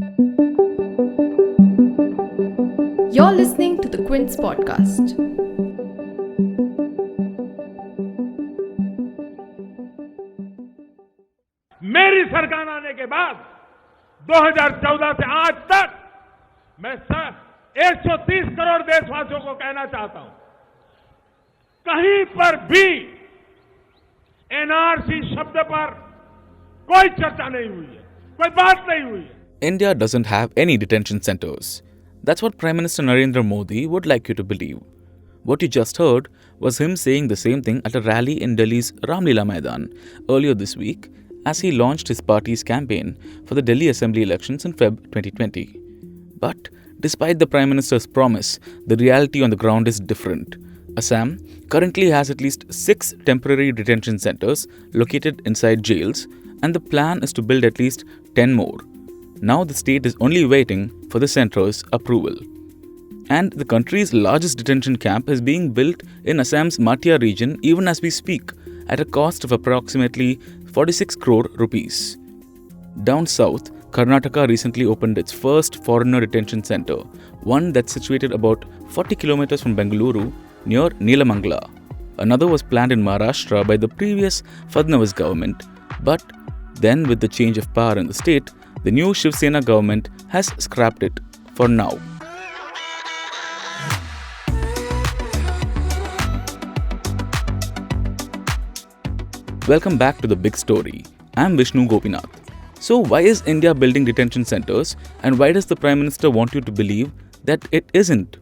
You're listening to the Quint's podcast. मेरी सरकार आने के बाद 2014 से आज तक मैं सब 130 करोड़ देशवासियों को कहना चाहता हूं, कहीं पर भी एनआरसी शब्द पर कोई चर्चा नहीं हुई है, कोई बात नहीं हुई है. India doesn't have any detention centers. That's what Prime Minister Narendra Modi would like you to believe. What you just heard was him saying the same thing at a rally in Delhi's Lila Maidan earlier this week as he launched his party's campaign for the Delhi Assembly elections in Feb 2020. But despite the Prime Minister's promise, the reality on the ground is different. Assam currently has at least 6 temporary detention centers located inside jails, and the plan is to build at least 10 more. Now the state is only waiting for the centre's approval. And the country's largest detention camp is being built in Assam's Matia region even as we speak, at a cost of approximately 46 crore rupees. Down south, Karnataka recently opened its first foreigner detention center, one that's situated about 40 kilometres from Bengaluru near Nelamangla. Another was planned in Maharashtra by the previous Fadanavis government, but then with the change of power in the state, the new Shiv Sena government has scrapped it for now. Welcome back to the big story. I'm Vishnu Gopinath. So why is India building detention centers, and why does the Prime Minister want you to believe that it isn't?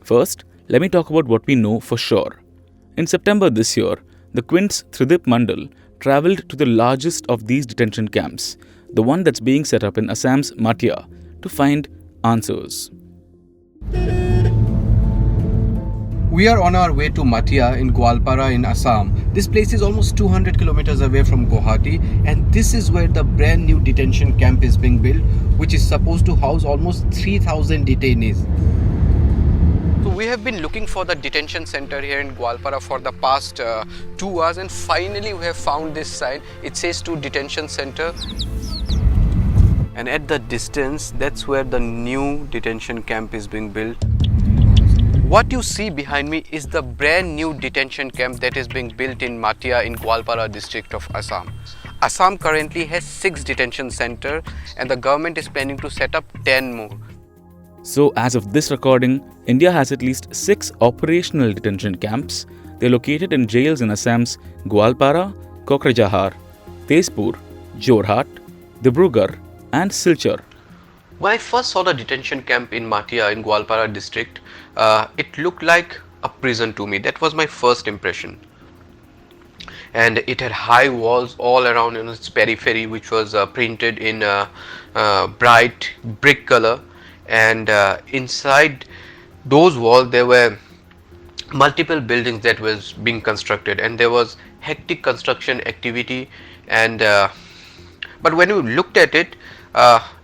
First, let me talk about what we know for sure. In September this year, the Quint's Tridip Mandal travelled to the largest of these detention camps, the one that's being set up in Assam's Matia, to find answers. We are on our way to Matia in Gwalpara in Assam. This place is almost 200 kilometers away from Guwahati, and this is where the brand new detention camp is being built, which is supposed to house almost 3,000 detainees. So we have been looking for the detention center here in Gwalpara for the past 2 hours, and finally we have found this sign. It says to detention center. And at the distance, that's where the new detention camp is being built. What you see behind me is the brand new detention camp that is being built in Matia in Gwalpara district of Assam. Assam currently has 6 detention centers, and the government is planning to set up 10 more. So as of this recording, India has at least 6 operational detention camps. They're located in jails in Assam's Gwalpara, Kokrajhar, Tezpur, Jorhat, Dibrugarh and Silchar. When I first saw the detention camp in Matia in Gwalpara district, it looked like a prison to me. That was my first impression. And it had high walls all around in its periphery, which was printed in bright brick color. And inside those walls there were multiple buildings that was being constructed, and there was hectic construction activity. And but when you looked at it,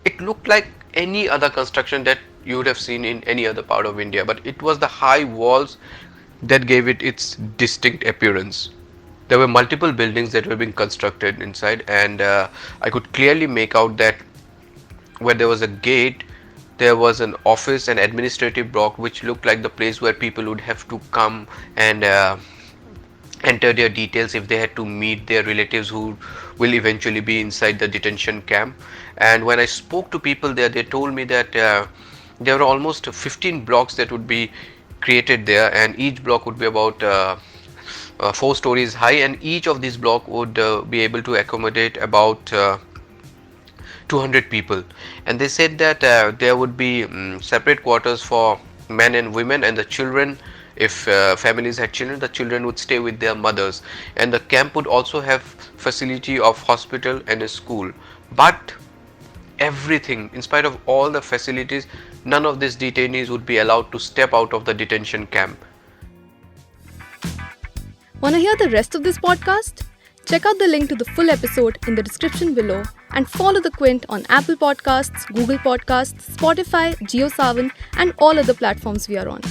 it looked like any other construction that you would have seen in any other part of India, but it was the high walls that gave it its distinct appearance. There were multiple buildings that were being constructed inside, and I could clearly make out that where there was a gate, there was an office and administrative block which looked like the place where people would have to come and enter their details if they had to meet their relatives who will eventually be inside the detention camp. And when I spoke to people there, they told me that there were almost 15 blocks that would be created there, and each block would be about 4 stories high, and each of these blocks would be able to accommodate about 200 people. And they said that there would be separate quarters for men and women, and the children, if families had children, the children would stay with their mothers, and the camp would also have facility of hospital and a school. But everything, in spite of all the facilities, none of these detainees would be allowed to step out of the detention camp. Want to hear the rest of this podcast? Check out the link to the full episode in the description below, and follow the Quint on Apple Podcasts, Google Podcasts, Spotify, JioSaavn and all other platforms we are on.